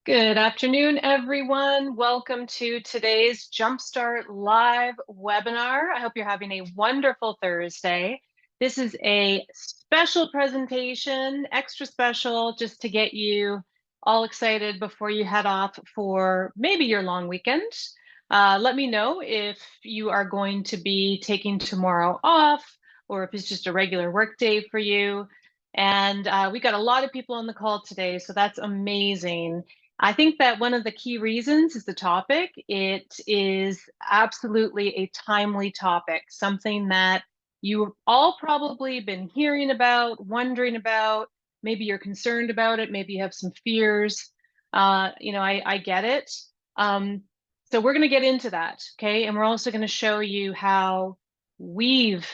Good afternoon, everyone. Welcome to today's Jumpstart live webinar. I hope you're having a wonderful Thursday. This is a special presentation, extra special, just to get you all excited before you head off for maybe your long weekend. Let me know if you are going to be taking tomorrow off or if it's just a regular work day for you. And we got a lot of people on the call today, so that's amazing. I think that one of the key reasons is the topic. It is absolutely a timely topic, something that you've all probably been hearing about, wondering about, maybe you're concerned about it, maybe you have some fears. I get it. So we're going to get into that, okay? And we're also going to show you how we've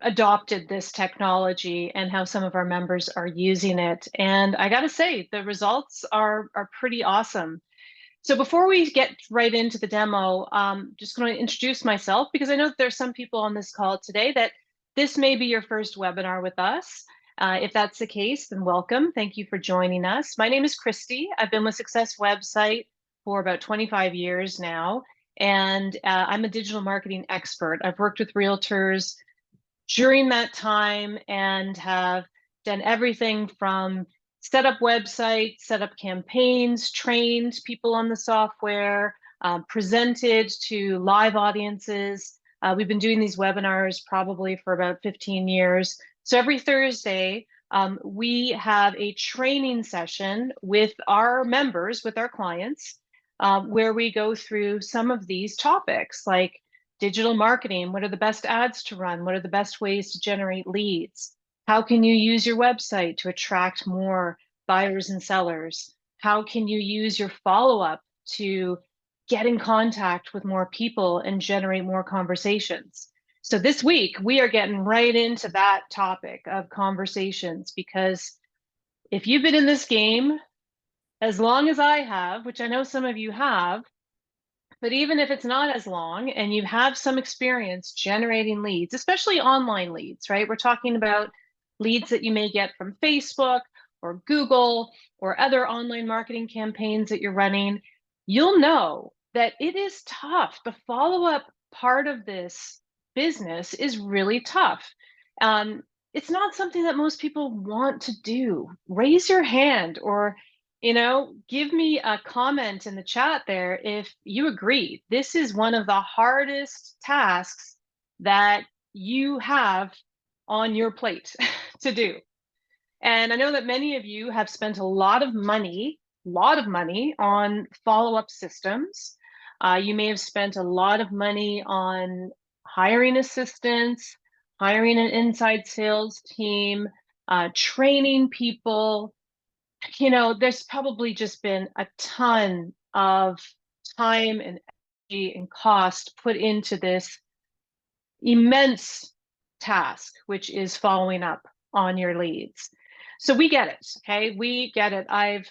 adopted this technology and how some of our members are using it. And I got to say, the results are pretty awesome. So before we get right into the demo, just going to introduce myself because I know that there's some people on this call today that this may be your first webinar with us. If that's the case, then welcome. Thank you for joining us. My name is Christy. I've been with Success Website for about 25 years now, and I'm a digital marketing expert. I've worked with realtors during that time and have done everything from set up websites, set up campaigns, trained people on the software, presented to live audiences. We've been doing these webinars probably for about 15 years. So every Thursday, we have a training session with our members, with our clients, where we go through some of these topics like digital marketing. What are the best ads to run? What are the best ways to generate leads? How can you use your website to attract more buyers and sellers? How can you use your follow-up to get in contact with more people and generate more conversations? So this week, we are getting right into that topic of conversations, because if you've been in this game as long as I have, which I know some of you have, but even if it's not as long and you have some experience generating leads, especially online leads, right? We're talking about leads that you may get from Facebook or Google or other online marketing campaigns that you're running, you'll know that it is tough. The follow-up part of this business is really tough. It's not something that most people want to do. Raise your hand or give me a comment in the chat there if you agree. This is one of the hardest tasks that you have on your plate to do. And I know that many of you have spent a lot of money on follow-up systems. You may have spent a lot of money on hiring assistants, hiring an inside sales team, training people. There's probably just been a ton of time and energy and cost put into this immense task, which is following up on your leads. So we get it, okay? We get it. I've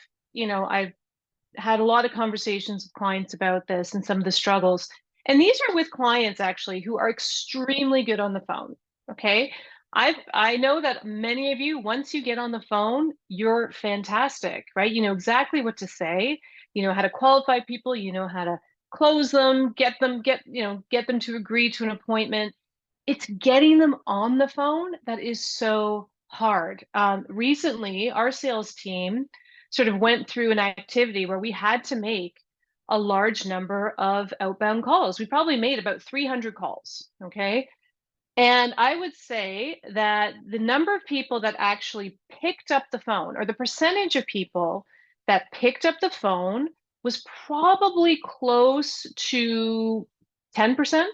had a lot of conversations with clients about this and some of the struggles. And these are with clients actually who are extremely good on the phone, okay? I know that many of you, once you get on the phone, you're fantastic, right? You know exactly what to say. You know how to qualify people. You know how to close them, get them to agree to an appointment. It's getting them on the phone that is so hard. Recently, our sales team sort of went through an activity where we had to make a large number of outbound calls. We probably made about 300 calls, okay? And I would say that the number of people that actually picked up the phone, or the percentage of people that picked up the phone, was probably close to 10%.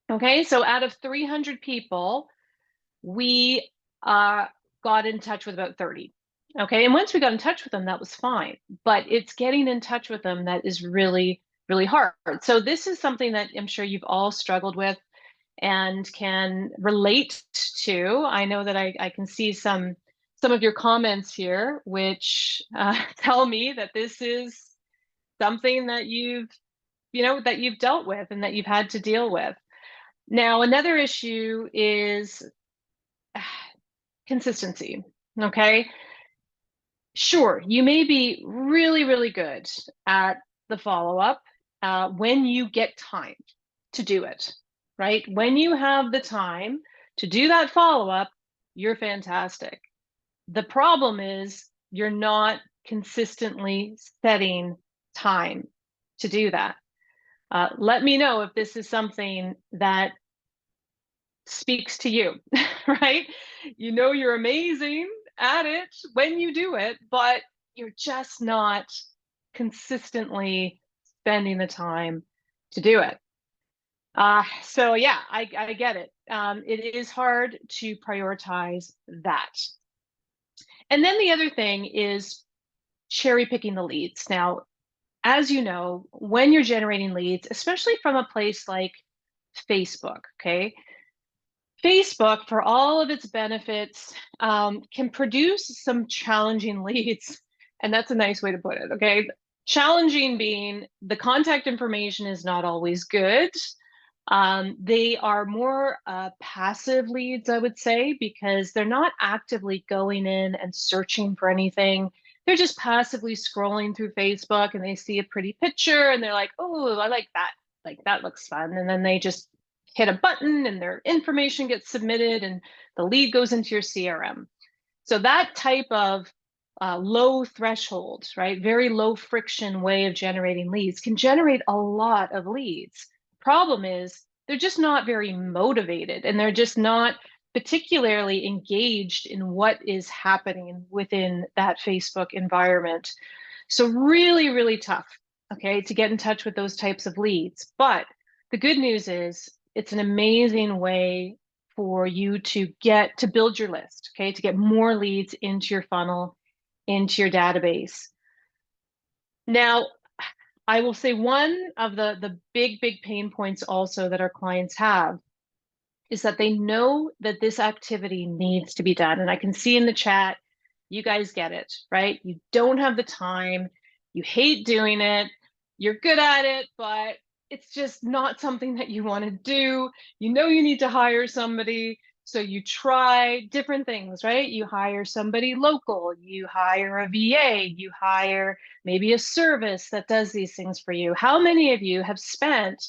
Okay, so out of 300 people, we got in touch with about 30. Okay, and once we got in touch with them, that was fine. But it's getting in touch with them that is really, really hard. So this is something that I'm sure you've all struggled with and can relate to. I know that I can see some of your comments here, which tell me that this is something that you've dealt with and that you've had to deal with. Now, another issue is consistency, okay? Sure, you may be really, really good at the follow-up when you get time to do it, right? When you have the time to do that follow-up, you're fantastic. The problem is you're not consistently setting time to do that. Let me know if this is something that speaks to you, right? You know you're amazing at it when you do it, but you're just not consistently spending the time to do it. So yeah, I get it. It is hard to prioritize that. And then the other thing is cherry picking the leads. Now, as you know, when you're generating leads, especially from a place like Facebook, okay, Facebook, for all of its benefits, can produce some challenging leads. And that's a nice way to put it, okay? Challenging being the contact information is not always good. They are more passive leads, I would say, because they're not actively going in and searching for anything. They're just passively scrolling through Facebook and they see a pretty picture and they're like, oh, I like that. Like that looks fun. And then they just hit a button and their information gets submitted and the lead goes into your CRM. So that type of low threshold, right? Very low friction way of generating leads can generate a lot of leads. Problem is they're just not very motivated and they're just not particularly engaged in what is happening within that Facebook environment. So really, really tough, okay, to get in touch with those types of leads. But the good news is it's an amazing way for you to get to build your list, okay, to get more leads into your funnel, into your database. Now, I will say one of the big pain points also that our clients have is that they know that this activity needs to be done. And I can see in the chat, you guys get it, right? You don't have the time, you hate doing it, you're good at it, but it's just not something that you want to do. You know you need to hire somebody, so you try different things, right? You hire somebody local, you hire a VA, you hire maybe a service that does these things for you. How many of you have spent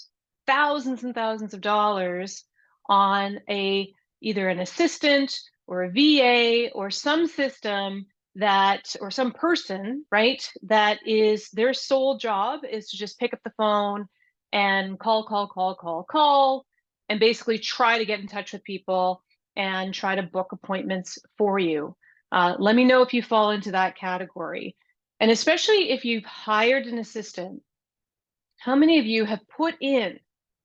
thousands and thousands of dollars on either an assistant or a VA or some system that, or some person, right, that is their sole job is to just pick up the phone and call, and basically try to get in touch with people and try to book appointments for you. Let me know if you fall into that category. And especially if you've hired an assistant, how many of you have put in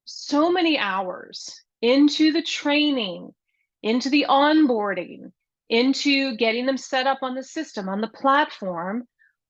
so many hours into the training, into the onboarding, into getting them set up on the system, on the platform,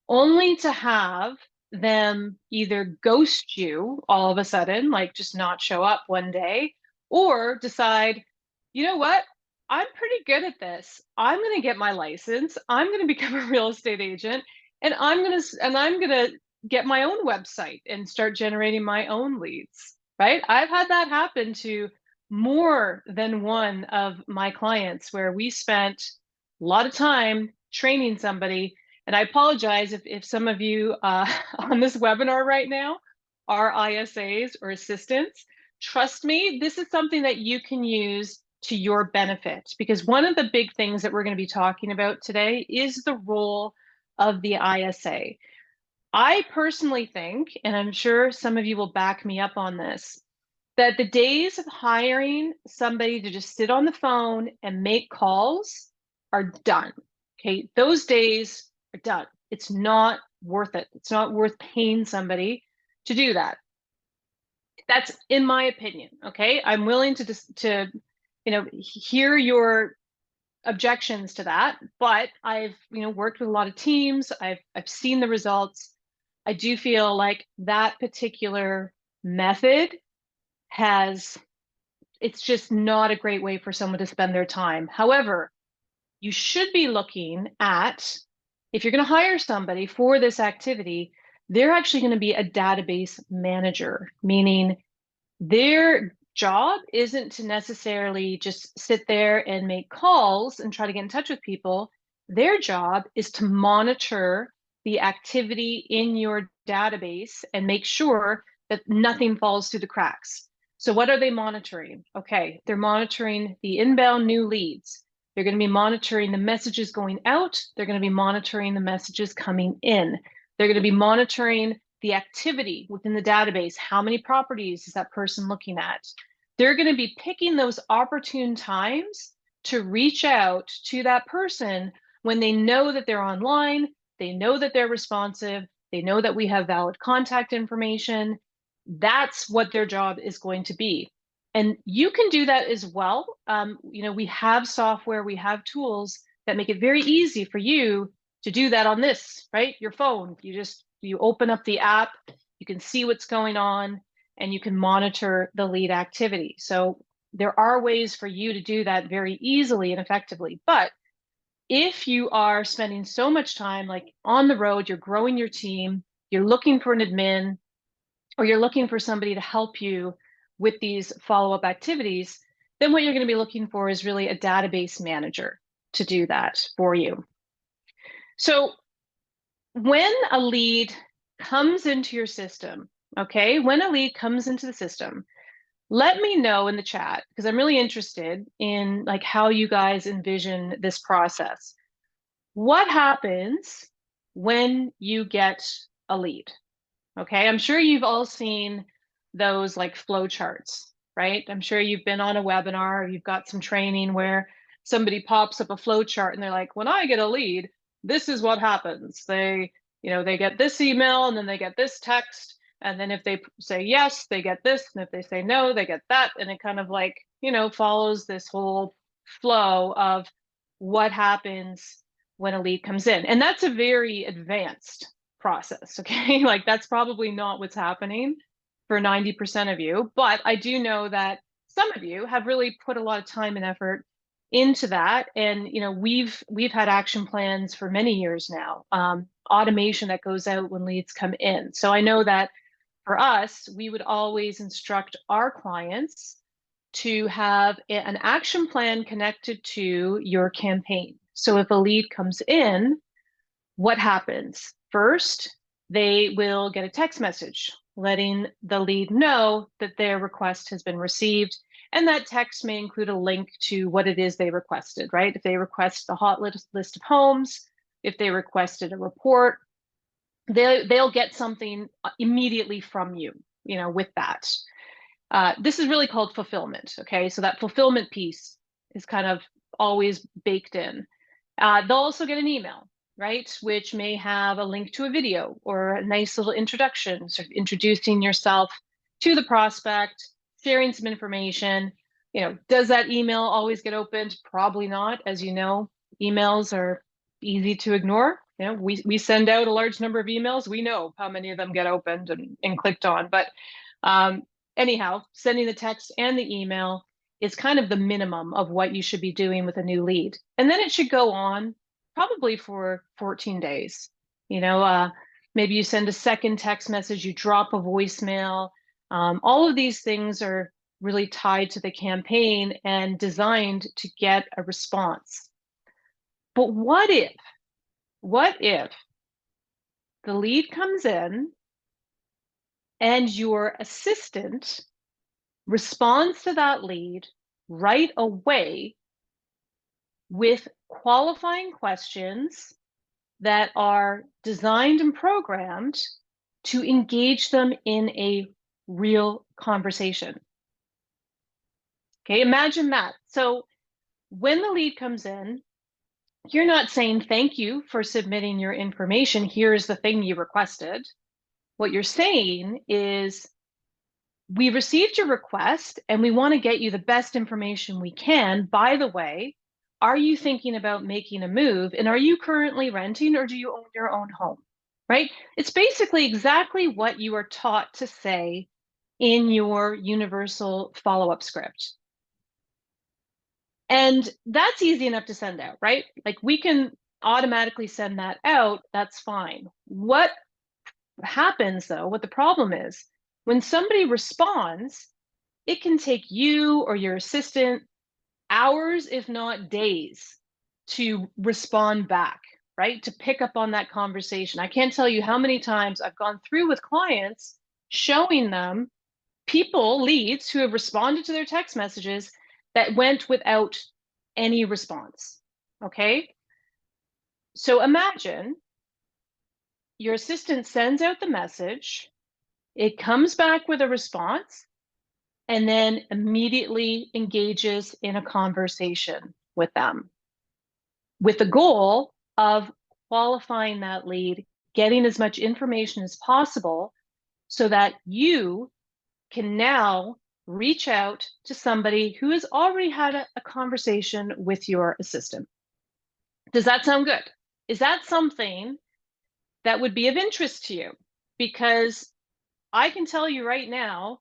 only to have them either ghost you all of a sudden, like just not show up one day, or decide, you know what? I'm pretty good at this. I'm going to get my license. I'm going to become a real estate agent and I'm going to get my own website and start generating my own leads, right? I've had that happen to more than one of my clients where we spent a lot of time training somebody. And I apologize if some of you on this webinar right now are ISAs or assistants. Trust me, this is something that you can use to your benefit, because one of the big things that we're going to be talking about today is the role of the ISA. I personally think, and I'm sure some of you will back me up on this, that the days of hiring somebody to just sit on the phone and make calls are done. Okay, those days are done. It's not worth it. It's not worth paying somebody to do that. That's in my opinion. Okay, I'm willing to hear your objections to that, but I've worked with a lot of teams. I've seen the results. I do feel like that particular method it's just not a great way for someone to spend their time. However, you should be looking at, if you're going to hire somebody for this activity, they're actually going to be a database manager, meaning their job isn't to necessarily just sit there and make calls and try to get in touch with people. Their job is to monitor the activity in your database and make sure that nothing falls through the cracks. So what are they monitoring? Okay, they're monitoring the inbound new leads. They're going to be monitoring the messages going out. They're going to be monitoring the messages coming in. They're going to be monitoring the activity within the database. How many properties is that person looking at? They're going to be picking those opportune times to reach out to that person when they know that they're online, they know that they're responsive, they know that we have valid contact information. That's what their job is going to be. And you can do that as well. We have software, we have tools that make it very easy for you to do that on this, right? Your phone. You open up the app, you can see what's going on, and you can monitor the lead activity. So there are ways for you to do that very easily and effectively. But if you are spending so much time like on the road, you're growing your team, you're looking for an admin, or you're looking for somebody to help you with these follow-up activities, then what you're going to be looking for is really a database manager to do that for you. So when a lead comes into your system, okay, when a lead comes into the system, let me know in the chat, because I'm really interested in like how you guys envision this process. What happens when you get a lead? Okay, I'm sure you've all seen those like flow charts, right? I'm sure you've been on a webinar, or you've got some training where somebody pops up a flow chart and they're like, when I get a lead, this is what happens. They get this email, and then they get this text, and then if they say yes, they get this, and if they say no, they get that, and it kind of like, follows this whole flow of what happens when a lead comes in. And that's a very advanced process, okay? Like that's probably not what's happening for 90% of you, but I do know that some of you have really put a lot of time and effort into that. And we've had action plans for many years now, automation that goes out when leads come in. So I know that for us, we would always instruct our clients to have an action plan connected to your campaign. So if a lead comes in, what happens? First, they will get a text message letting the lead know that their request has been received. And that text may include a link to what it is they requested, right? If they request the hot list of homes, if they requested a report, they'll get something immediately from you, with that. This is really called fulfillment, okay? So that fulfillment piece is kind of always baked in. They'll also get an email, right? Which may have a link to a video or a nice little introduction, sort of introducing yourself to the prospect, sharing some information. Does that email always get opened? Probably not. As you know, emails are easy to ignore. We send out a large number of emails. We know how many of them get opened and clicked on. But anyhow, sending the text and the email is kind of the minimum of what you should be doing with a new lead. And then it should go on probably for 14 days. Maybe you send a second text message, you drop a voicemail. All of these things are really tied to the campaign and designed to get a response. But what if the lead comes in and your assistant responds to that lead right away with qualifying questions that are designed and programmed to engage them in a real conversation? Okay, imagine that. So when the lead comes in, you're not saying, thank you for submitting your information, here's the thing you requested. What you're saying is, we received your request and we want to get you the best information we can. By the way, are you thinking about making a move? And are you currently renting, or do you own your own home? Right? It's basically exactly what you are taught to say in your universal follow-up script. And that's easy enough to send out, right? Like we can automatically send that out. That's fine. What happens though, what the problem is, when somebody responds, it can take you or your assistant hours, if not days, to respond back, right? To pick up on that conversation. I can't tell you how many times I've gone through with clients showing them people, leads who have responded to their text messages that went without any response, okay? So imagine your assistant sends out the message, it comes back with a response, and then immediately engages in a conversation with them with the goal of qualifying that lead, getting as much information as possible so that you can now reach out to somebody who has already had a conversation with your assistant. Does that sound good? Is that something that would be of interest to you? Because I can tell you right now,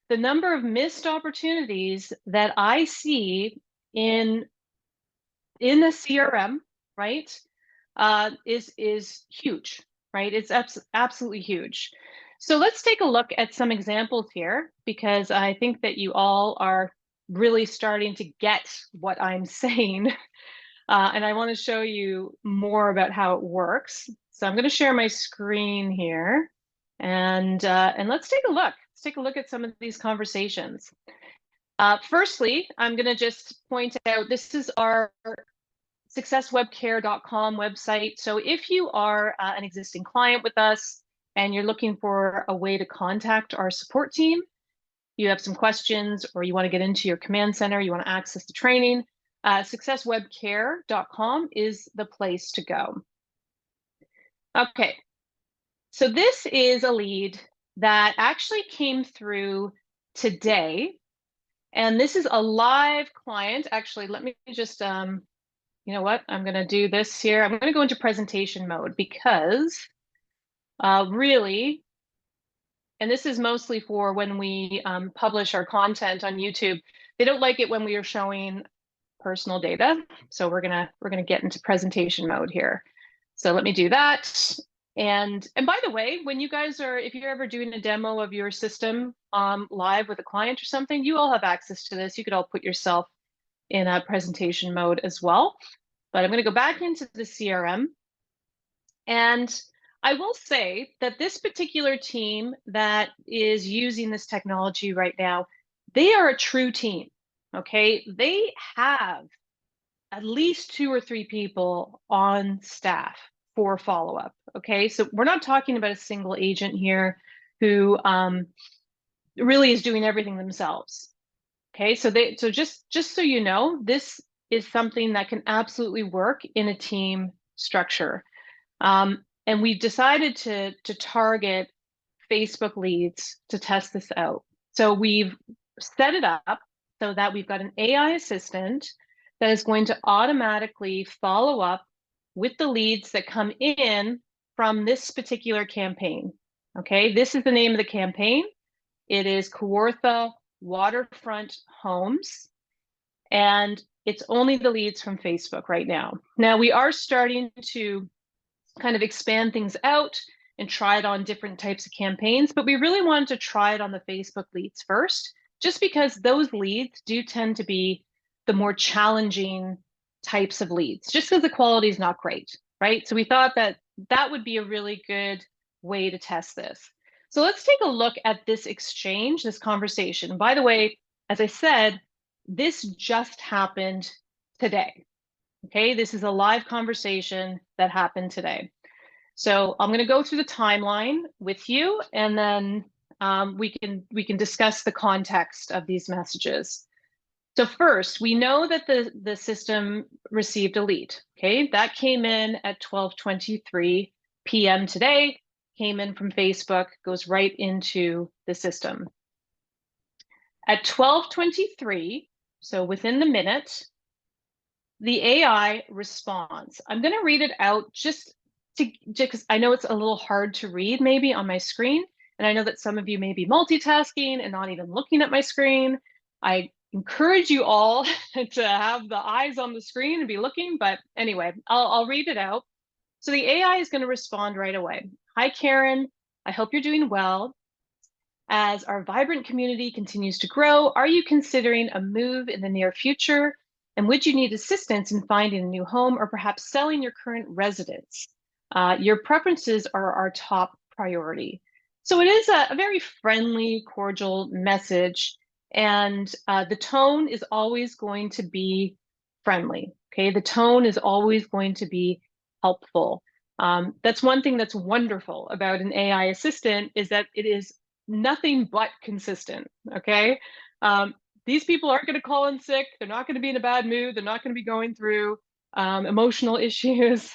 the number of missed opportunities that I see in the CRM, right, is huge, right? It's absolutely huge. So let's take a look at some examples here, because I think that you all are really starting to get what I'm saying. And I want to show you more about how it works. So I'm going to share my screen here, and let's take a look. Let's take a look at some of these conversations. Firstly, I'm going to just point out this is our successwebcare.com website. So if you are an existing client with us and you're looking for a way to contact our support team, you have some questions, or you want to get into your command center, you want to access the training, successwebcare.com is the place to go. Okay, so this is a lead that actually came through today, and this is a live client. Actually, let me just you know what? I'm going to do this here. I'm going to go into presentation mode because really, and this is mostly for when we publish our content on YouTube, they don't like it when we are showing personal data. So we're gonna get into presentation mode here. So let me do that. And by the way, when you guys are, if you're ever doing a demo of your system live with a client or something, you all have access to this. You could all put yourself in a presentation mode as well. But I'm going to go back into the CRM. And I will say that this particular team that is using this technology right now, they are a true team, okay? They have at least 2 or 3 people on staff for follow-up, okay? So we're not talking about a single agent here who really is doing everything themselves, okay? So just so you know, this is something that can absolutely work in a team structure. And we've decided to target Facebook leads to test this out. So we've set it up so that we've got an AI assistant that is going to automatically follow up with the leads that come in from this particular campaign. Okay, this is the name of the campaign. It is Kawartha Waterfront Homes, and it's only the leads from Facebook right now. Now we are starting to kind of expand things out and try it on different types of campaigns, but we really wanted to try it on the Facebook leads first, just because those leads do tend to be the more challenging types of leads, just because the quality is not great, right? So we thought that that would be a really good way to test this. So let's take a look at this exchange, this conversation. By the way, as I said, this just happened today. Okay, this is a live conversation that happened today. So I'm going to go through the timeline with you, and then we can discuss the context of these messages. So first, we know that the system received a lead. Okay, that came in at 12:23 p.m. today, came in from Facebook, goes right into the system. At 12:23, so within the minute, the AI responds. I'm going to read it out just because I know it's a little hard to read maybe on my screen. And I know that some of you may be multitasking and not even looking at my screen. I encourage you all to have the eyes on the screen and be looking. But anyway, I'll read it out. So the AI is going to respond right away. Hi, Karen. I hope you're doing well. As our vibrant community continues to grow, are you considering a move in the near future? And would you need assistance in finding a new home or perhaps selling your current residence? Your preferences are our top priority. So it is a very friendly, cordial message, and the tone is always going to be friendly. Okay, the tone is always going to be helpful. That's one thing that's wonderful about an AI assistant, is that it is nothing but consistent. Okay, these people aren't going to call in sick. They're not going to be in a bad mood. They're not going to be going through emotional issues.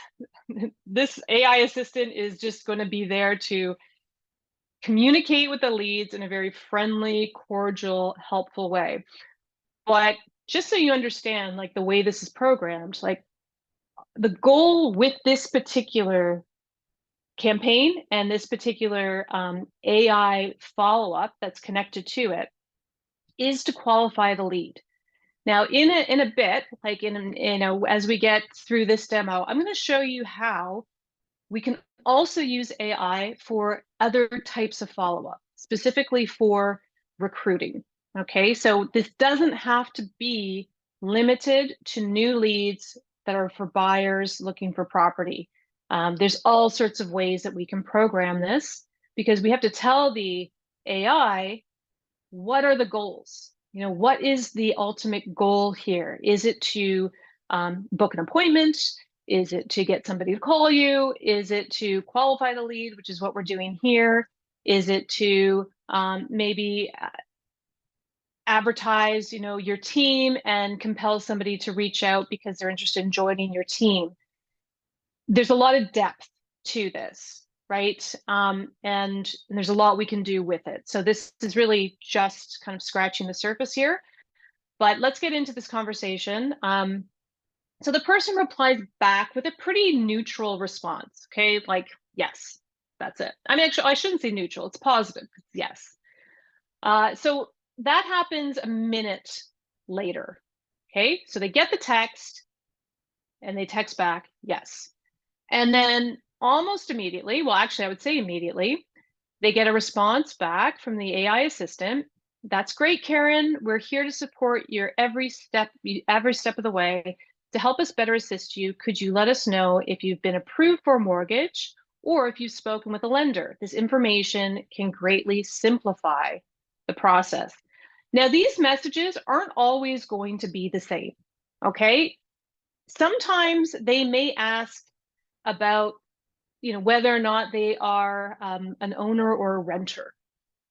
This AI assistant is just going to be there to communicate with the leads in a very friendly, cordial, helpful way. But just so you understand, like, the way this is programmed, like, the goal with this particular campaign and this particular AI follow-up that's connected to it is to qualify the lead. Now, in a bit, like as we get through this demo, I'm going to show you how we can also use AI for other types of follow-up, specifically for recruiting. Okay, so this doesn't have to be limited to new leads that are for buyers looking for property. There's all sorts of ways that we can program this, because we have to tell the AI, what are the goals? You know, what is the ultimate goal here? Is it to book an appointment? Is it to get somebody to call you? Is it to qualify the lead, which is what we're doing here? Is it to maybe advertise, you know, your team and compel somebody to reach out because they're interested in joining your team? There's a lot of depth to this, right? And there's a lot we can do with it. So this is really just kind of scratching the surface here. But let's get into this conversation. So the person replies back with a pretty neutral response, okay? Like, yes, that's it. I mean, actually, I shouldn't say neutral. It's positive. It's yes. So that happens a minute later, okay? So they get the text and they text back, yes. And then almost immediately, well, actually, I would say immediately, they get a response back from the AI assistant. That's great, Karen. We're here to support your every step of the way. To help us better assist you, could you let us know if you've been approved for a mortgage or if you've spoken with a lender? This information can greatly simplify the process. Now, these messages aren't always going to be the same, okay? Sometimes they may ask about, you know, whether or not they are an owner or a renter.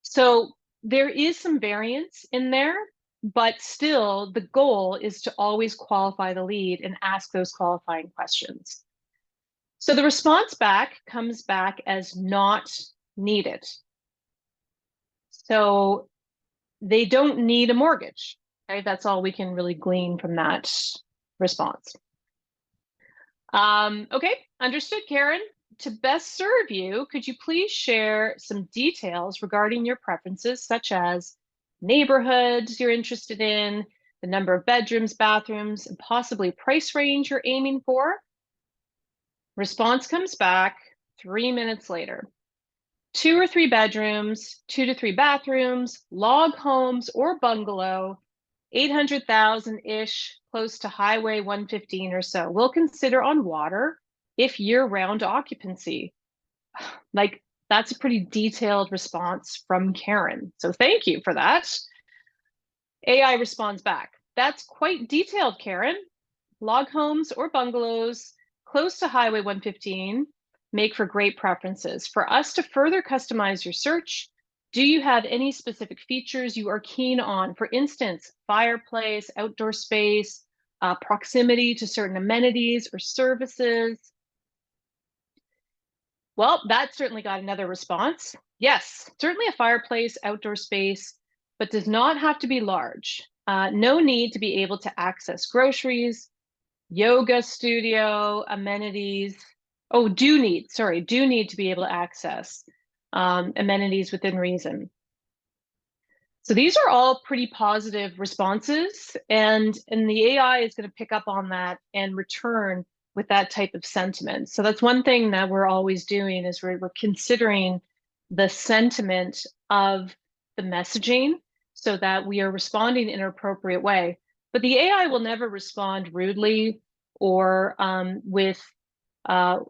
So there is some variance in there, but still the goal is to always qualify the lead and ask those qualifying questions. So the response back comes back as not needed. So they don't need a mortgage, right? That's all we can really glean from that response. Okay, understood, Karen. To best serve you, could you please share some details regarding your preferences, such as neighborhoods you're interested in, the number of bedrooms, bathrooms, and possibly price range you're aiming for? Response comes back 3 minutes later. 2 or 3 bedrooms, 2 to 3 bathrooms, log homes or bungalow, 800,000-ish, close to Highway 115 or so. We'll consider on water if year-round occupancy. Like, that's a pretty detailed response from Karen. So thank you for that. AI responds back. That's quite detailed, Karen. Log homes or bungalows close to Highway 115 make for great preferences. For us to further customize your search, do you have any specific features you are keen on? For instance, fireplace, outdoor space, proximity to certain amenities or services? Well, that certainly got another response. Yes, certainly a fireplace, outdoor space, but does not have to be large. No need to be able to access groceries, yoga studio, amenities. Oh, do need to be able to access amenities within reason. So these are all pretty positive responses, and the AI is going to pick up on that and return with that type of sentiment. So that's one thing that we're always doing, is we're considering the sentiment of the messaging so that we are responding in an appropriate way. but the AI will never respond rudely or without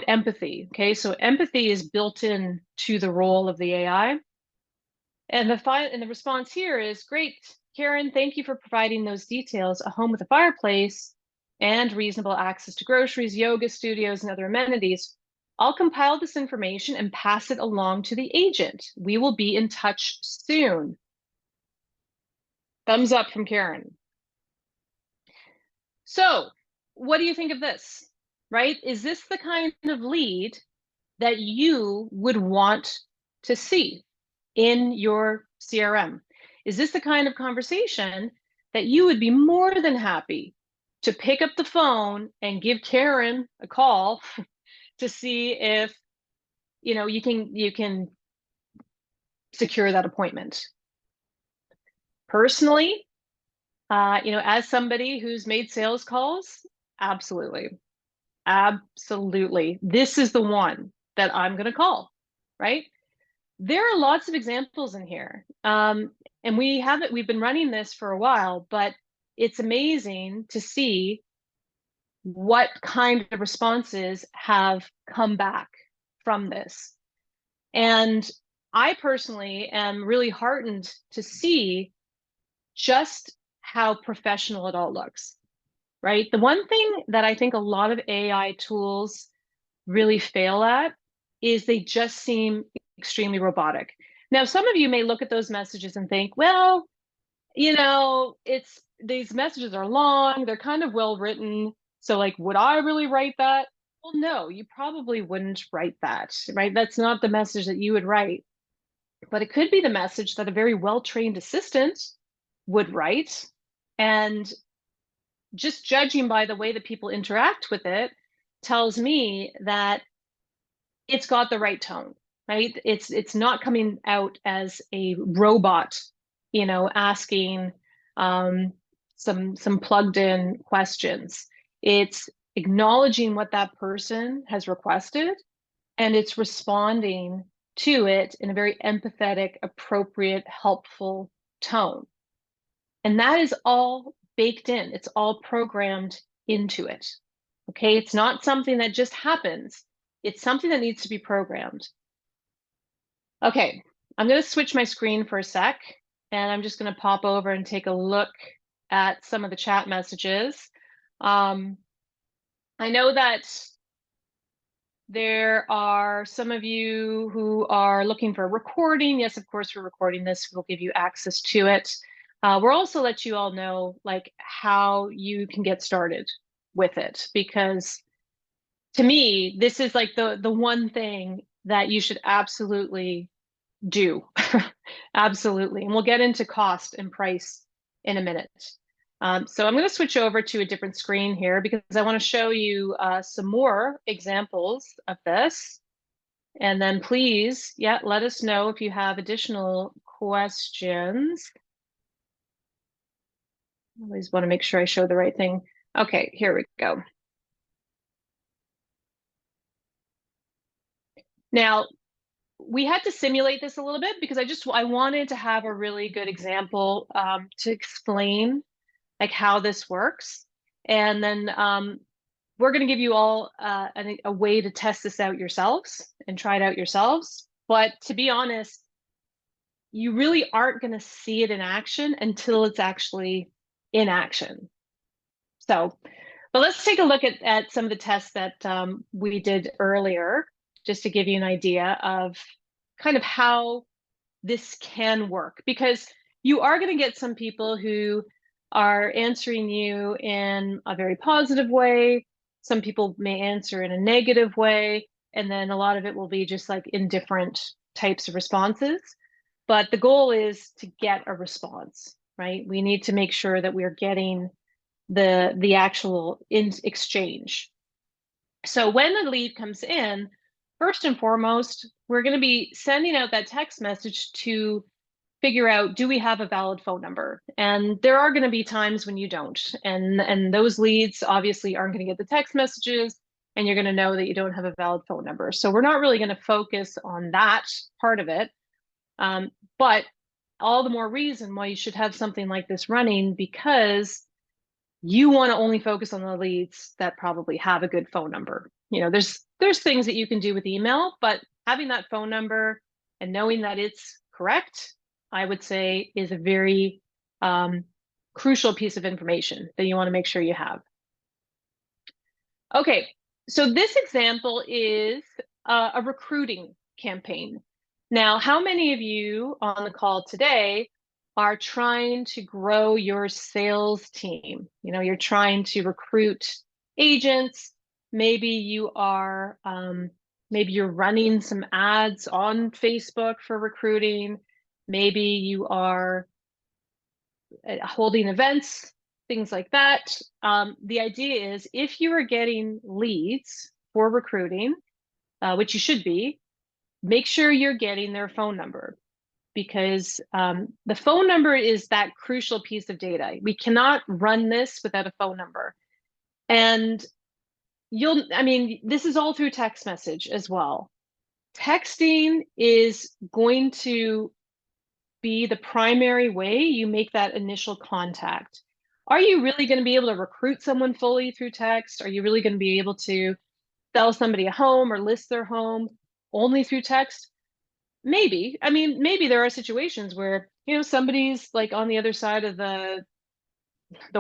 empathy. Okay, so empathy is built in to the role of the AI. And the response here is, great, Karen, thank you for providing those details. A home with a fireplace and reasonable access to groceries, yoga studios, and other amenities. I'll compile this information and pass it along to the agent. We will be in touch soon. Thumbs up from Karen. So what do you think of this, right? Is this the kind of lead that you would want to see in your CRM? Is this the kind of conversation that you would be more than happy to pick up the phone and give Karen a call to see if you can secure that appointment? Personally, as somebody who's made sales calls, absolutely. Absolutely. This is the one that I'm going to call, right? There are lots of examples in here. And we've been running this for a while, but it's amazing to see what kind of responses have come back from this. And I personally am really heartened to see just how professional it all looks, right? The one thing that I think a lot of AI tools really fail at is they just seem extremely robotic. Now, some of you may look at those messages and think, well, these messages are long, they're kind of well written. So like, would I really write that? Well, no, you probably wouldn't write that, right? That's not the message that you would write. But it could be the message that a very well-trained assistant would write. And just judging by the way that people interact with it tells me that it's got the right tone, right? It's not coming out as a robot, asking some plugged in questions. It's acknowledging what that person has requested, and it's responding to it in a very empathetic, appropriate, helpful tone. And that is all baked in. It's all programmed into it. Okay, it's not something that just happens. It's something that needs to be programmed. Okay, I'm going to switch my screen for a sec, and I'm just going to pop over and take a look at some of the chat messages. I know that there are some of you who are looking for a recording. Yes, of course, we're recording this. We'll give you access to it. We'll also let you all know like how you can get started with it, because to me, this is like the one thing that you should absolutely do. Absolutely. And we'll get into cost and price in a minute. So I'm going to switch over to a different screen here because I want to show you some more examples of this. And then please, let us know if you have additional questions. I always want to make sure I show the right thing. Okay, here we go. Now, we had to simulate this a little bit because I wanted to have a really good example to explain like how this works. And then we're going to give you all a way to test this out yourselves and try it out yourselves. But to be honest, you really aren't going to see it in action until it's actually in action. So, but let's take a look at some of the tests that we did earlier, just to give you an idea of kind of how this can work, because you are going to get some people who are answering you in a very positive way. Some people may answer in a negative way, and then a lot of it will be just like indifferent types of responses. But the goal is to get a response, right? We need to make sure that we're getting the actual exchange. So when the lead comes in, first and foremost, we're going to be sending out that text message to figure out, do we have a valid phone number? And there are going to be times when you don't. And those leads obviously aren't going to get the text messages, and you're going to know that you don't have a valid phone number. So we're not really going to focus on that part of it. But all the more reason why you should have something like this running, because you want to only focus on the leads that probably have a good phone number. There's things that you can do with email, but having that phone number and knowing that it's correct, I would say, is a very crucial piece of information that you want to make sure you have. Okay, so this example is a recruiting campaign. Now, how many of you on the call today are trying to grow your sales team? You're trying to recruit agents. Maybe you are, maybe you're running some ads on Facebook for recruiting. Maybe you are holding events, things like that. The idea is, if you are getting leads for recruiting, which you should be, make sure you're getting their phone number, because the phone number is that crucial piece of data. We cannot run this without a phone number. And this is all through text message as well. Texting is going to be the primary way you make that initial contact. Are you really going to be able to recruit someone fully through text? Are you really going to be able to sell somebody a home or list their home only through text? Maybe. Maybe there are situations where, somebody's like on the other side of the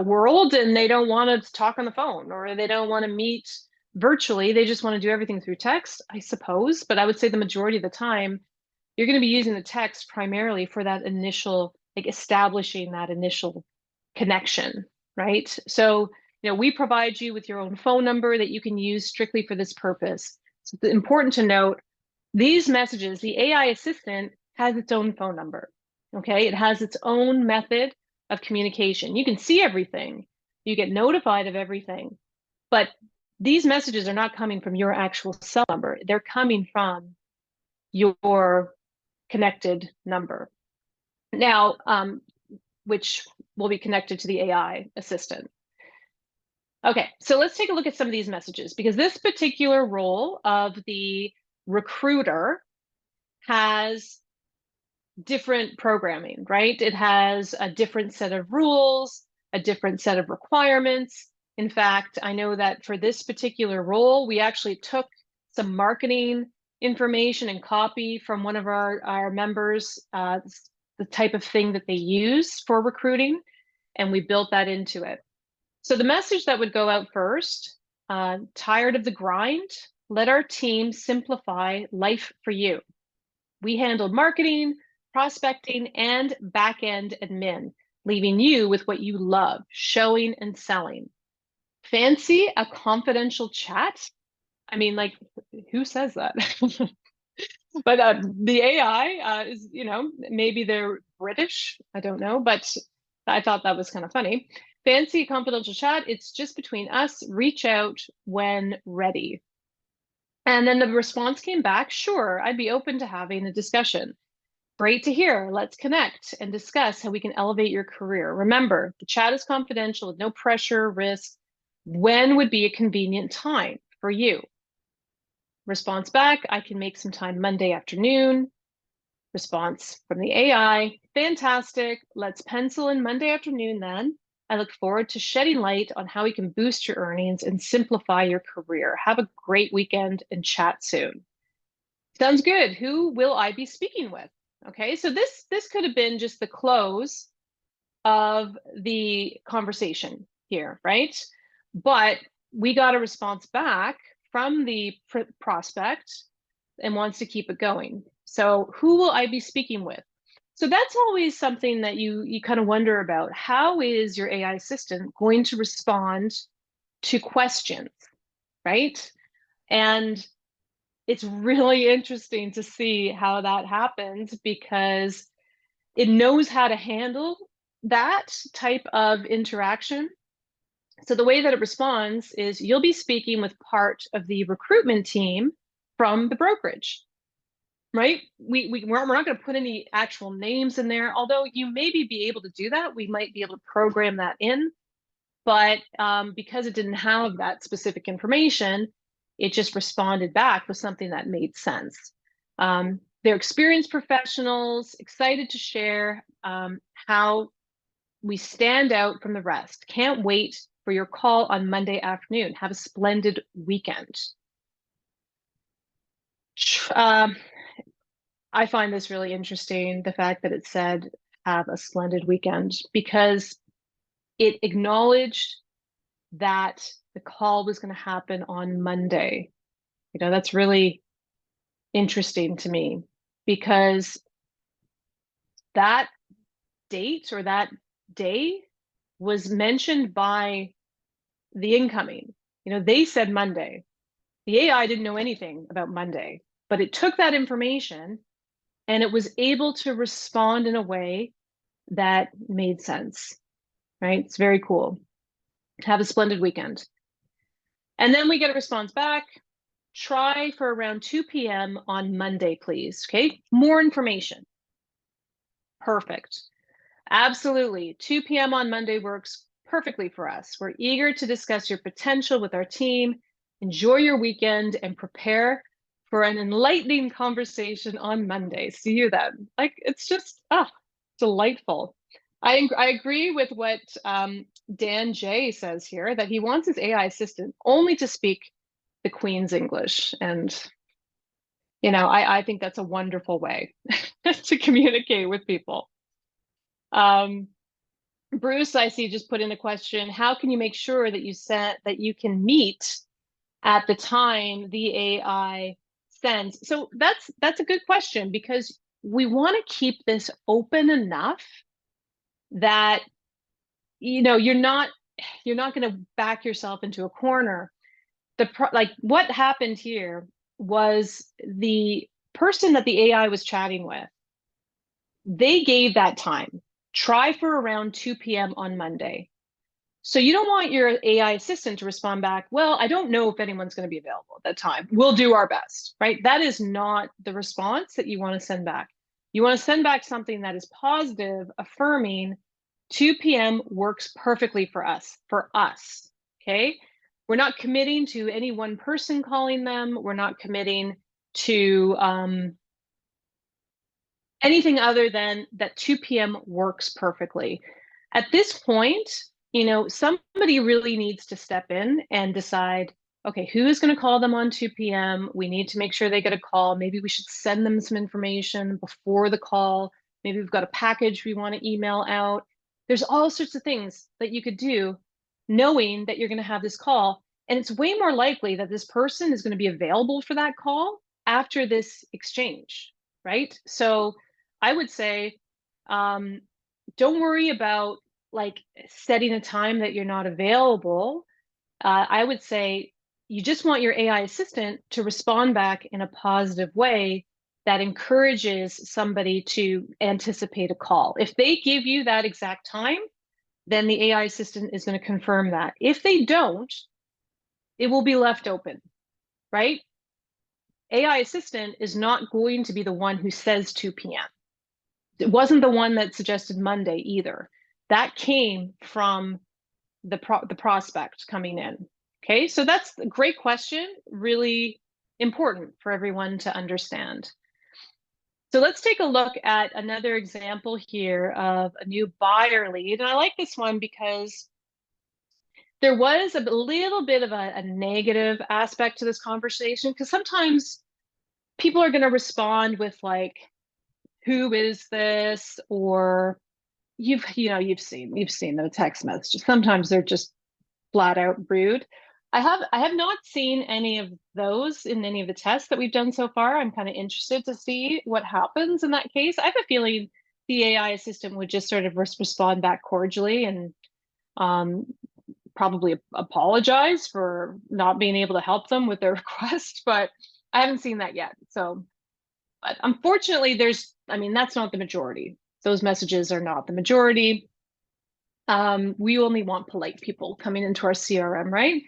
world and they don't want to talk on the phone, or they don't want to meet virtually. They just want to do everything through text, I suppose. But I would say the majority of the time, you're going to be using the text primarily for that initial, like establishing that initial connection, right? So, we provide you with your own phone number that you can use strictly for this purpose. So it's important to note, these messages, the AI assistant has its own phone number, okay? It has its own method of communication. You can see everything. You get notified of everything. But these messages are not coming from your actual cell number. They're coming from your connected number. Now, which will be connected to the AI assistant. Okay, so let's take a look at some of these messages, because this particular role of the recruiter has different programming, right? It has a different set of rules, a different set of requirements. In fact, I know that for this particular role, we actually took some marketing information and copy from one of our members, the type of thing that they use for recruiting, and we built that into it. So the message that would go out first, tired of the grind, let our team simplify life for you. We handled marketing, prospecting, and back-end admin, leaving you with what you love, showing and selling. Fancy a confidential chat? Who says that? But the AI is, maybe they're British, I don't know, but I thought that was kind of funny. Fancy confidential chat, it's just between us, reach out when ready. And then the response came back, sure, I'd be open to having a discussion. Great to hear, let's connect and discuss how we can elevate your career. Remember, the chat is confidential with no pressure, risk. When would be a convenient time for you? Response back, I can make some time Monday afternoon. Response from the AI, fantastic. Let's pencil in Monday afternoon then. I look forward to shedding light on how we can boost your earnings and simplify your career. Have a great weekend and chat soon. Sounds good. Who will I be speaking with? Okay, so this could have been just the close of the conversation here, right? But we got a response back from the prospect and wants to keep it going. So who will I be speaking with? So that's always something that you kind of wonder about. How is your AI assistant going to respond to questions, right? And it's really interesting to see how that happens, because it knows how to handle that type of interaction. So the way that it responds is, you'll be speaking with part of the recruitment team from the brokerage, right? We're not going to put any actual names in there, although you maybe be able to do that. We might be able to program that in, but because it didn't have that specific information, it just responded back with something that made sense. The They're experienced professionals, excited to share how we stand out from the rest. Can't wait for your call on Monday afternoon. Have a splendid weekend. I find this really interesting, the fact that it said have a splendid weekend, because it acknowledged that the call was going to happen on Monday. You know, that's really interesting to me, because that date or that day was mentioned by the incoming. You know, they said Monday. The AI didn't know anything about Monday, but it took that information and it was able to respond in a way that made sense, right? It's very cool. Have a splendid weekend. And then we get a response back. Try for around 2 p.m. on Monday, please. Okay, more information. Perfect. Absolutely. 2 p.m. on Monday works perfectly for us. We're eager to discuss your potential with our team. Enjoy your weekend and prepare for an enlightening conversation on Monday. See you then. Like, it's just delightful. I agree with what Dan J says here, that he wants his AI assistant only to speak the Queen's English. And, you know, I think that's a wonderful way to communicate with people. Bruce, I see, just put in a question: how can you make sure that you can meet at the time the AI sends? So that's a good question, because we want to keep this open enough that, you know, you're not going to back yourself into a corner. Like what happened here was the person that the AI was chatting with, they gave that time. Try for around 2 p.m. on Monday. So you don't want your AI assistant to respond back, well, I don't know if anyone's going to be available at that time. We'll do our best, right? That is not the response that you want to send back. You want to send back something that is positive, affirming 2 p.m. works perfectly for us, okay? We're not committing to any one person calling them. We're not committing to anything other than that 2 p.m. works perfectly. At this point, you know, somebody really needs to step in and decide, okay, who is going to call them on 2 p.m.? We need to make sure they get a call. Maybe we should send them some information before the call. Maybe we've got a package we want to email out. There's all sorts of things that you could do knowing that you're going to have this call. And it's way more likely that this person is going to be available for that call after this exchange, right? So I would say, don't worry about like setting a time that you're not available. I would say you just want your AI assistant to respond back in a positive way that encourages somebody to anticipate a call. If they give you that exact time, then the AI assistant is going to confirm that. If they don't, it will be left open, right? AI assistant is not going to be the one who says 2 p.m. It wasn't the one that suggested Monday either. That came from the prospect coming in. Okay, so that's a great question, really important for everyone to understand. So let's take a look at another example here of a new buyer lead. And I like this one because there was a little bit of a negative aspect to this conversation, because sometimes people are going to respond with like, who is this? Or you've seen the text messages. Sometimes they're just flat out rude. I have not seen any of those in any of the tests that we've done so far. I'm kind of interested to see what happens in that case. I have a feeling the AI assistant would just sort of respond back cordially and probably apologize for not being able to help them with their request, but I haven't seen that yet. So, but unfortunately, that's not the majority. Those messages are not the majority. We only want polite people coming into our CRM, right?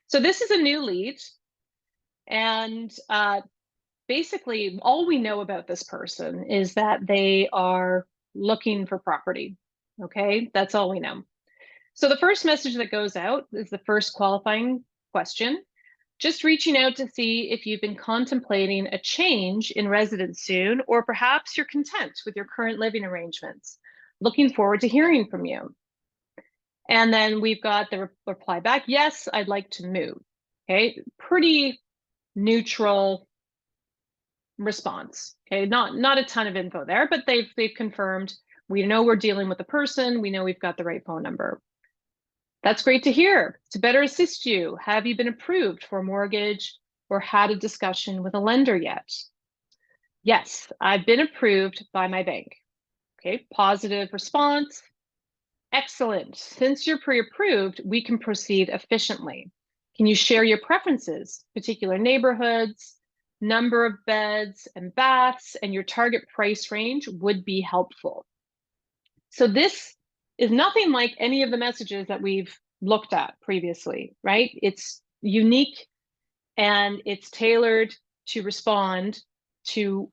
So this is a new lead, and basically all we know about this person is that they are looking for property. Okay, that's all we know. So the first message that goes out is the first qualifying question. Just reaching out to see if you've been contemplating a change in residence soon, or perhaps you're content with your current living arrangements. Looking forward to hearing from you. And then we've got the reply back. Yes, I'd like to move. Okay, pretty neutral response. Okay, not a ton of info there, but they've confirmed. We know we're dealing with the person. We know we've got the right phone number. That's great to hear. To better assist you, have you been approved for a mortgage or had a discussion with a lender yet? Yes, I've been approved by my bank. Okay, positive response. Excellent. Since you're pre-approved, we can proceed efficiently. Can you share your preferences, particular neighborhoods, number of beds and baths, and your target price range would be helpful. So this is nothing like any of the messages that we've looked at previously, right? It's unique and it's tailored to respond to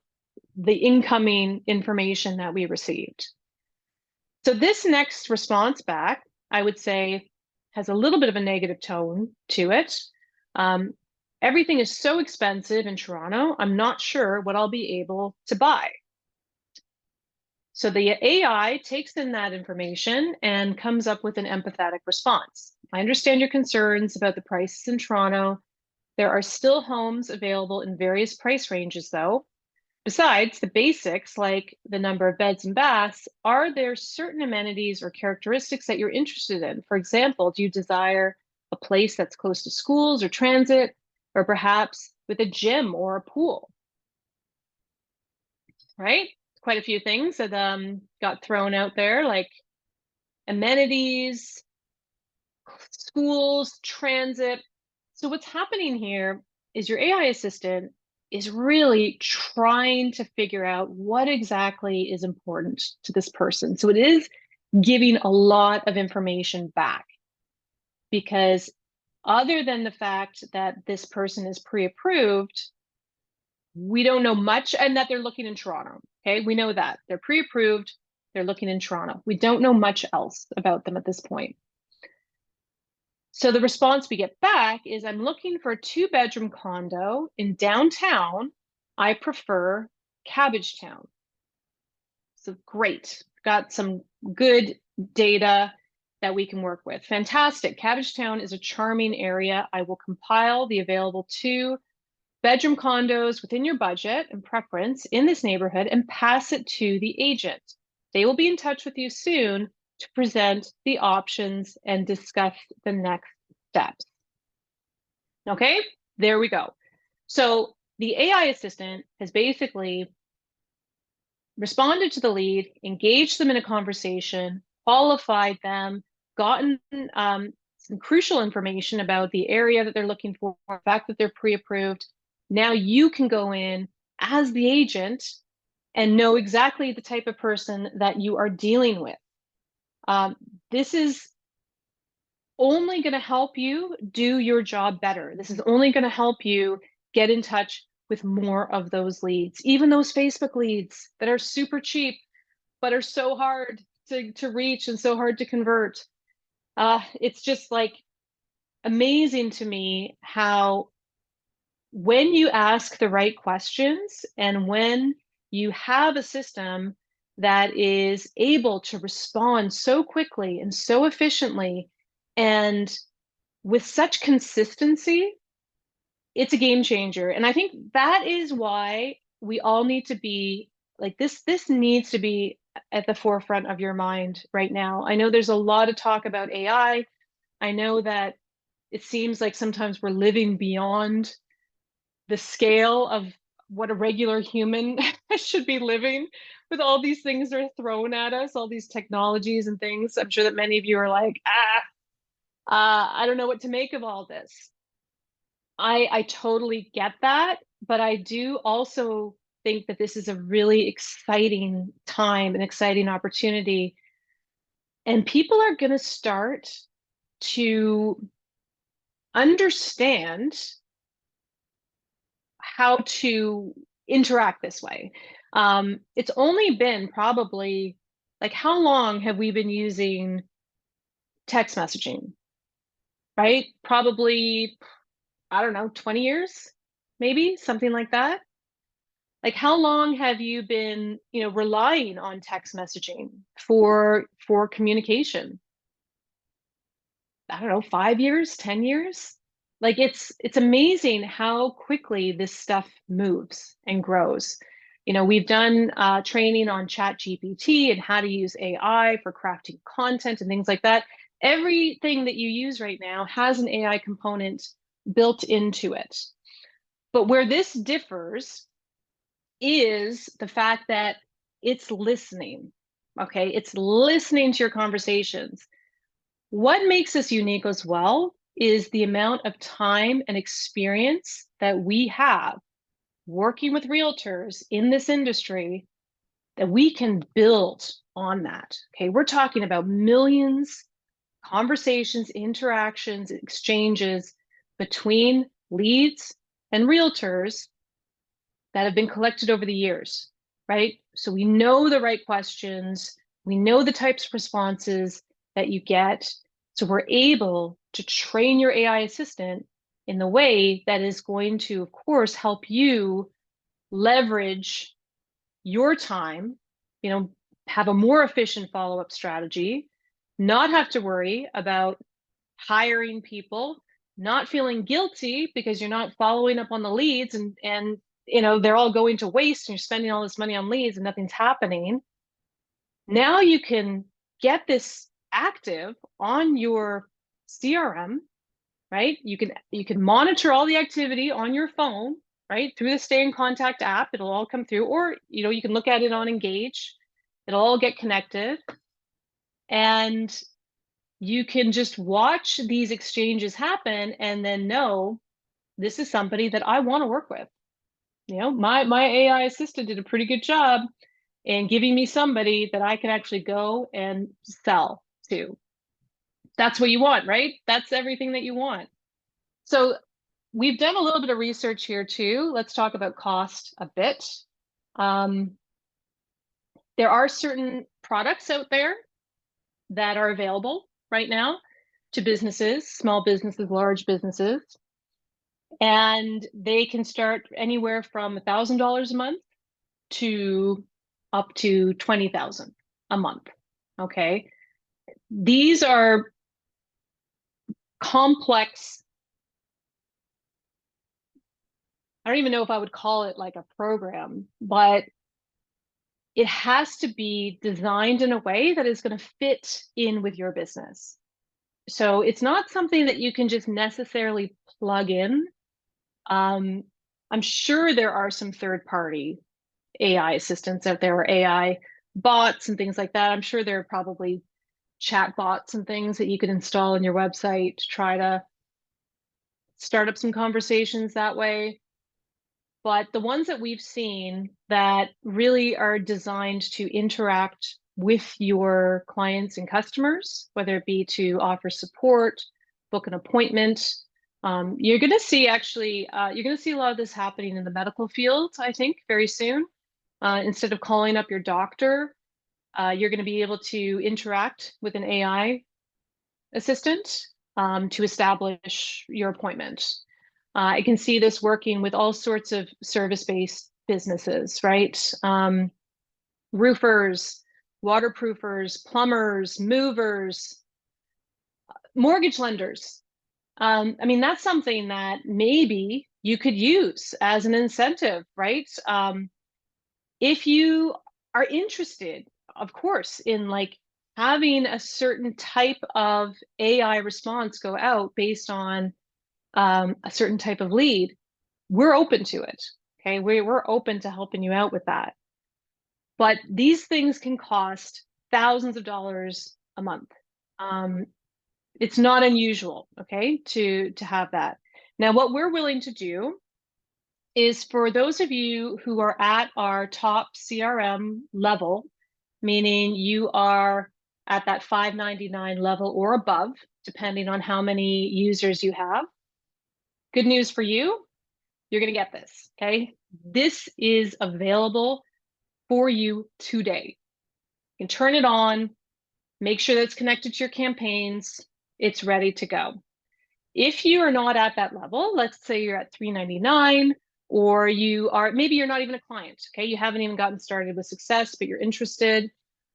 the incoming information that we received. So this next response back, I would say, has a little bit of a negative tone to it. Everything is so expensive in Toronto, I'm not sure what I'll be able to buy. So the AI takes in that information and comes up with an empathetic response. I understand your concerns about the prices in Toronto. There are still homes available in various price ranges, though. Besides the basics, like the number of beds and baths, are there certain amenities or characteristics that you're interested in? For example, do you desire a place that's close to schools or transit, or perhaps with a gym or a pool? Right? Quite a few things that got thrown out there, like amenities, schools, transit. So what's happening here is your AI assistant is really trying to figure out what exactly is important to this person. So it is giving a lot of information back, because other than the fact that this person is pre-approved, we don't know much, and that they're looking in Toronto. Okay, we know that they're pre-approved, they're looking in Toronto. We don't know much else about them at this point. So the response we get back is, I'm looking for a 2-bedroom condo in downtown. I prefer Cabbagetown. So great, got some good data that we can work with. Fantastic. Cabbagetown is a charming area. I will compile the available 2-bedroom condos within your budget and preference in this neighborhood and pass it to the agent. They will be in touch with you soon to present the options and discuss the next steps. Okay, there we go. So the AI assistant has basically responded to the lead, engaged them in a conversation, qualified them, gotten some crucial information about the area that they're looking for, the fact that they're pre-approved. Now you can go in as the agent and know exactly the type of person that you are dealing with. This is only going to help you do your job better. This is only going to help you get in touch with more of those leads, even those Facebook leads that are super cheap, but are so hard to reach and so hard to convert. It's just like amazing to me how, when you ask the right questions and when you have a system that is able to respond so quickly and so efficiently and with such consistency, it's a game changer. And I think that is why we all need to be like this. This needs to be at the forefront of your mind right now. I know there's a lot of talk about AI. I know that it seems like sometimes we're living beyond the scale of what a regular human should be living, with all these things that are thrown at us, all these technologies and things. I'm sure that many of you are like, I don't know what to make of all this. I totally get that, but I do also think that this is a really exciting time, an exciting opportunity. And people are going to start to understand how to interact this way. It's only been probably, like, how long have we been using text messaging, right? Probably I don't know, 20 years, maybe something like that. Like, how long have you been, relying on text messaging for communication? I don't know, 5 years, 10 years? Like, it's amazing how quickly this stuff moves and grows. We've done training on ChatGPT and how to use AI for crafting content and things like that. Everything that you use right now has an AI component built into it. But where this differs is the fact that it's listening. Okay, it's listening to your conversations. What makes us unique as well is the amount of time and experience that we have working with realtors in this industry that we can build on that. Okay, we're talking about millions conversations, interactions, exchanges between leads and realtors that have been collected over the years, right? So we know the right questions, we know the types of responses that you get. So we're able to train your AI assistant in the way that is going to, of course, help you leverage your time, have a more efficient follow-up strategy, not have to worry about hiring people, not feeling guilty because you're not following up on the leads and they're all going to waste and you're spending all this money on leads and nothing's happening. Now you can get this active on your CRM, right? You can monitor all the activity on your phone, right? Through the Stay in Contact app, it'll all come through, or you can look at it on Engage. It'll all get connected. And you can just watch these exchanges happen and then know this is somebody that I want to work with. My AI assistant did a pretty good job in giving me somebody that I can actually go and sell to. That's what you want, right? That's everything that you want. So we've done a little bit of research here too. Let's talk about cost a bit. There are certain products out there that are available right now to businesses, small businesses, large businesses. And they can start anywhere from $1,000 a month to up to 20,000 a month. Okay. These are complex. I don't even know if I would call it like a program, but it has to be designed in a way that is going to fit in with your business. So it's not something that you can just necessarily plug in. I'm sure there are some third-party AI assistants out there, or AI bots and things like that. I'm sure there are probably chat bots and things that you could install on your website to try to start up some conversations that way. But the ones that we've seen that really are designed to interact with your clients and customers, whether it be to offer support, book an appointment, you're going to see you're going to see a lot of this happening in the medical field, I think, very soon. Instead of calling up your doctor, you're going to be able to interact with an AI assistant to establish your appointment. I can see this working with all sorts of service-based businesses, right? Roofers, waterproofers, plumbers, movers, mortgage lenders. I mean, that's something that maybe you could use as an incentive, right? If you are interested, of course, in like having a certain type of AI response go out based on a certain type of lead, we're open to it. Okay, we're open to helping you out with that. But these things can cost thousands of dollars a month. It's not unusual, okay, to have that. Now, what we're willing to do is for those of you who are at our top CRM level, meaning you are at that $599 level or above, depending on how many users you have. Good news for you, you're going to get this, okay? This is available for you today. You can turn it on, make sure that it's connected to your campaigns, it's ready to go. If you are not at that level, let's say you're at $3.99, or maybe you're not even a client, okay? You haven't even gotten started with success, but you're interested.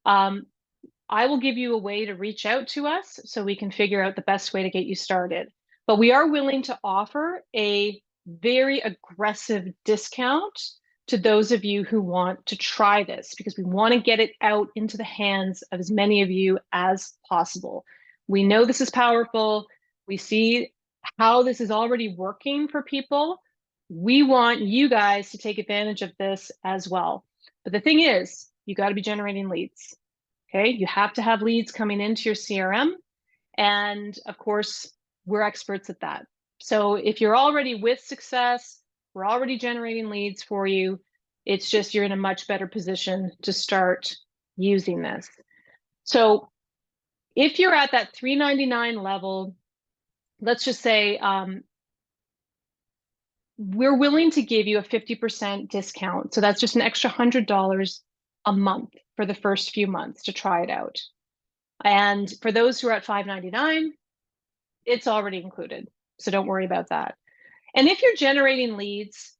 I will give you a way to reach out to us so we can figure out the best way to get you started. But we are willing to offer a very aggressive discount to those of you who want to try this, because we want to get it out into the hands of as many of you as possible. We know this is powerful. We see how this is already working for people. We want you guys to take advantage of this as well. But the thing is, you got to be generating leads. Okay, you have to have leads coming into your CRM. And of course, we're experts at that. So if you're already with success, we're already generating leads for you. It's just you're in a much better position to start using this. So if you're at that $3.99 level, let's just say we're willing to give you a 50% discount. So that's just an extra $100 a month for the first few months to try it out. And for those who are at $5.99, it's already included. So don't worry about that. And if you're generating leads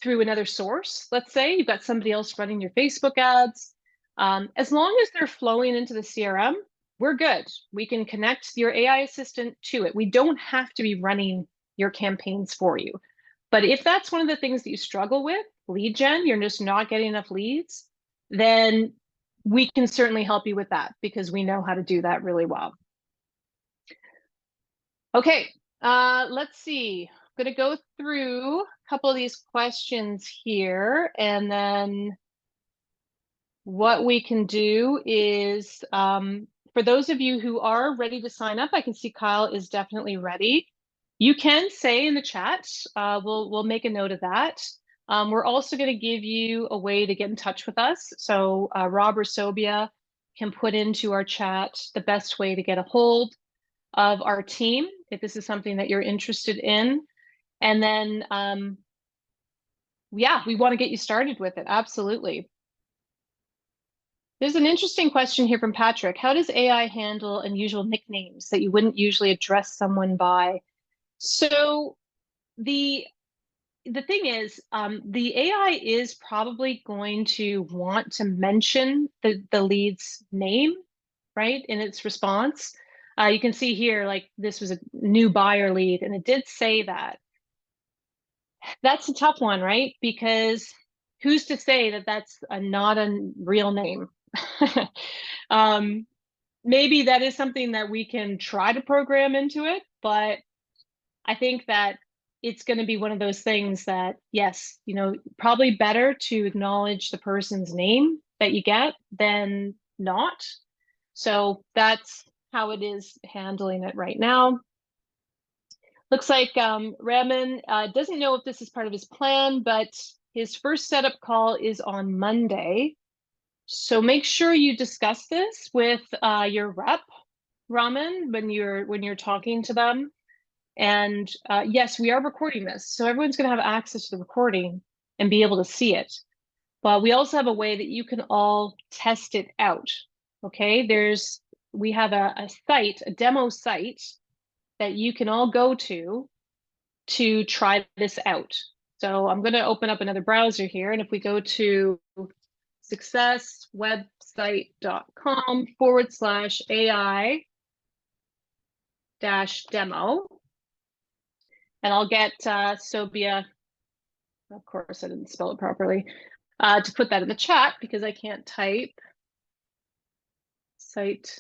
through another source, let's say you've got somebody else running your Facebook ads, as long as they're flowing into the CRM, we're good. We can connect your AI assistant to it. We don't have to be running your campaigns for you. But if that's one of the things that you struggle with, lead gen, you're just not getting enough leads, then we can certainly help you with that because we know how to do that really well. Okay, let's see. I'm going to go through a couple of these questions here, and then what we can do is, for those of you who are ready to sign up, I can see Kyle is definitely ready. You can say in the chat, we'll make a note of that. We're also going to give you a way to get in touch with us. So Rob or Sobia can put into our chat the best way to get a hold of our team if this is something that you're interested in. And then, yeah, we want to get you started with it. Absolutely. There's an interesting question here from Patrick. How does AI handle unusual nicknames that you wouldn't usually address someone by? So the thing is, the AI is probably going to want to mention the lead's name, right, in its response. You can see here, like this was a new buyer lead, and it did say that. That's a tough one, right? Because who's to say that that's not a real name? Maybe that is something that we can try to program into it, but I think that it's going to be one of those things that, yes, you know, probably better to acknowledge the person's name that you get than not. So that's how it is handling it right now. Looks like Raman doesn't know if this is part of his plan, but his first setup call is on Monday. So make sure you discuss this with your rep, Raman, when you're talking to them. And yes, we are recording this, so everyone's going to have access to the recording and be able to see it. But we also have a way that you can all test it out. Okay, we have a site, a demo site that you can all go to try this out. So I'm going to open up another browser here, and if we go to successwebsite.com/AI-demo, and I'll get Sobia, of course I didn't spell it properly, to put that in the chat because I can't type. Site,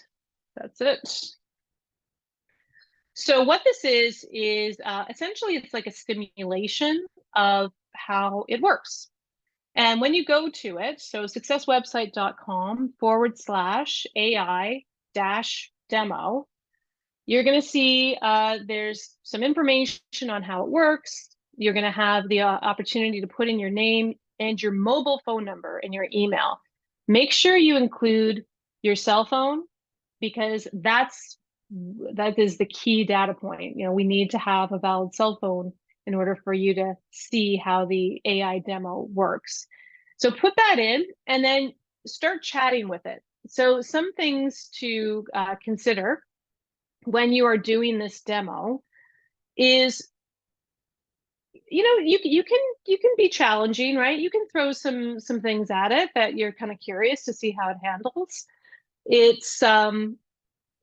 that's it. So what this is essentially it's like a simulation of how it works. And when you go to it, so successwebsite.com/AI-demo, you're going to see there's some information on how it works. You're going to have the opportunity to put in your name and your mobile phone number and your email. Make sure you include your cell phone because that is the key data point. You know, we need to have a valid cell phone in order for you to see how the AI demo works. So put that in and then start chatting with it. So some things to consider when you are doing this demo, is, you can be challenging, right? You can throw some things at it that you're kind of curious to see how it handles. It's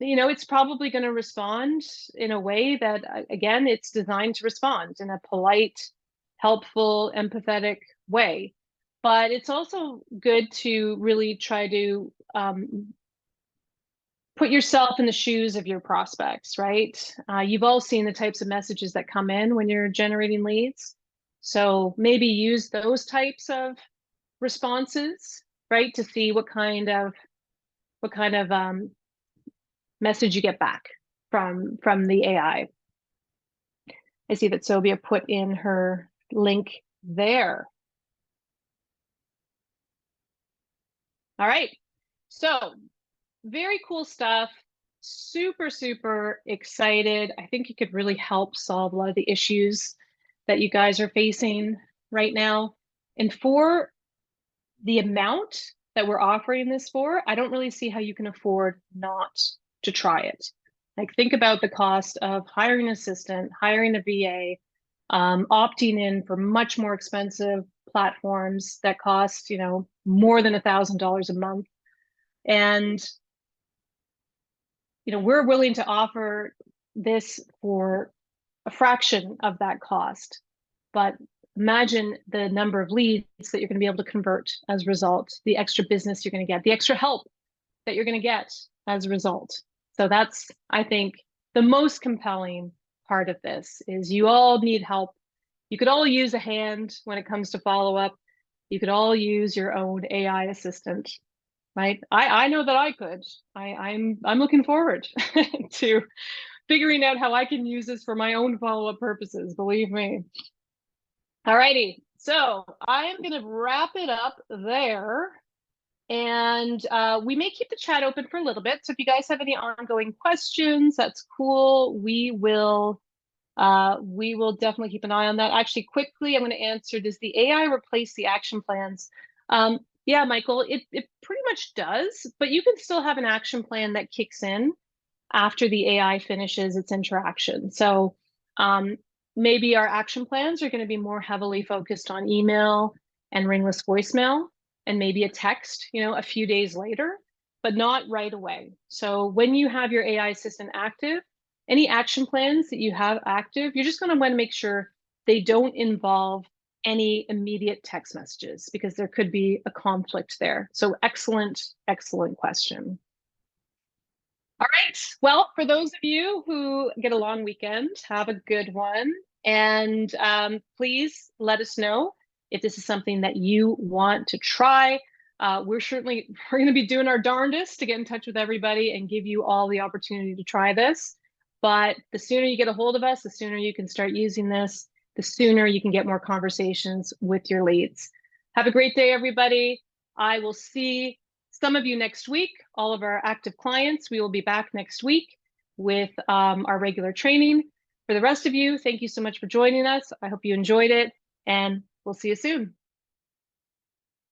it's probably going to respond in a way that, again, it's designed to respond in a polite, helpful, empathetic way. But it's also good to really try to put yourself in the shoes of your prospects, right? You've all seen the types of messages that come in when you're generating leads. So maybe use those types of responses, right, to see what kind of message you get back from the AI. I see that Sylvia put in her link there. All right, so very cool stuff. Super, super excited. I think it could really help solve a lot of the issues that you guys are facing right now. And for the amount that we're offering this for, I don't really see how you can afford not to try it. Like, think about the cost of hiring an assistant, hiring a VA, opting in for much more expensive platforms that cost, more than $1,000 a month. And, we're willing to offer this for a fraction of that cost. But imagine the number of leads that you're going to be able to convert as a result, the extra business you're going to get, the extra help that you're going to get as a result. So that's, I think, the most compelling part of this is you all need help. You could all use a hand when it comes to follow-up. You could all use your own AI assistant, right? I know that I could. I'm looking forward to figuring out how I can use this for my own follow-up purposes, believe me. All righty, so I am going to wrap it up there. And we may keep the chat open for a little bit. So if you guys have any ongoing questions, that's cool. We will definitely keep an eye on that. Actually, quickly, I'm going to answer, does the AI replace the action plans? Yeah, Michael, it pretty much does, but you can still have an action plan that kicks in after the AI finishes its interaction. So maybe our action plans are going to be more heavily focused on email and ringless voicemail, and maybe a text, a few days later, but not right away. So when you have your AI assistant active, any action plans that you have active, you're just going to want to make sure they don't involve any immediate text messages, because there could be a conflict there. So excellent, excellent question. All right. Well, for those of you who get a long weekend, have a good one. And please let us know if this is something that you want to try. We're going to be doing our darndest to get in touch with everybody and give you all the opportunity to try this. But the sooner you get a hold of us, the sooner you can start using this, the sooner you can get more conversations with your leads. Have a great day, everybody. I will see some of you next week. All of our active clients, we will be back next week with our regular training. For the rest of you, thank you so much for joining us. I hope you enjoyed it, and we'll see you soon.